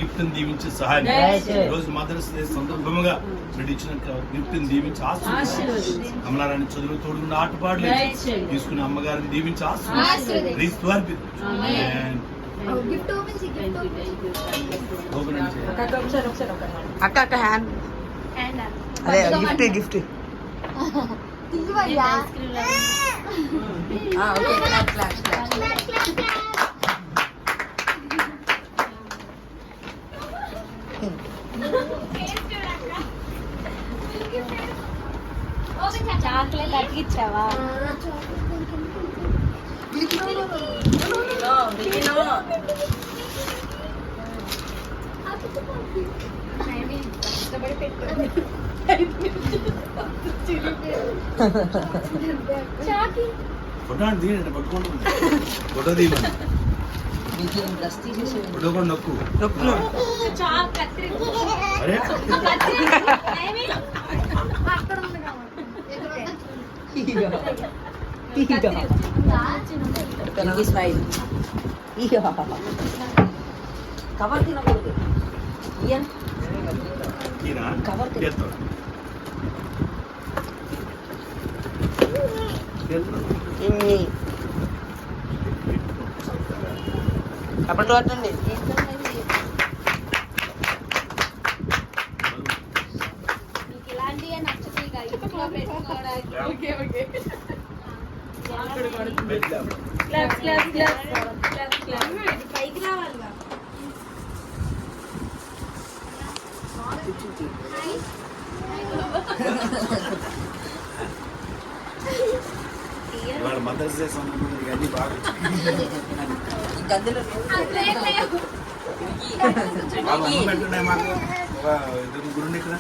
Gift దీవించి సహాయం ఈ రోజు మదర్స్ డే సందర్భంగా మీరు ఇచ్చిన గిఫ్ట్ దీవించి ఆశీర్వదించండి. కమలారాన్ని చదువు తోడుకున్న ఆటపాటలు తీసుకున్న అమ్మగారిని దీవించి ఆశీర్వదించండి. అక్క హ్యాండ్ అదే గిఫ్ట్ చాక్లెట్ అతికిచ్చావా? కష్టపడి పెట్టుకోండి. ఫోటో తీయండి, పట్టుకుంటుంది ఫోటో తీయమని ఫోటో కూడా నొక్కు అరే కవర్ తినకూడదు కవర్ అప్పట్లో అట్టండి మీకు ఇలాంటివే నచ్చుతాయి కదా ఇంట్లో పెట్టుకోవడానికి. పైకి రావాలిగా. ఇవాళ మదర్స్ డే సందర్భంగా అన్ని బాగా మాకు ఒక గురుండి ఇక్కడ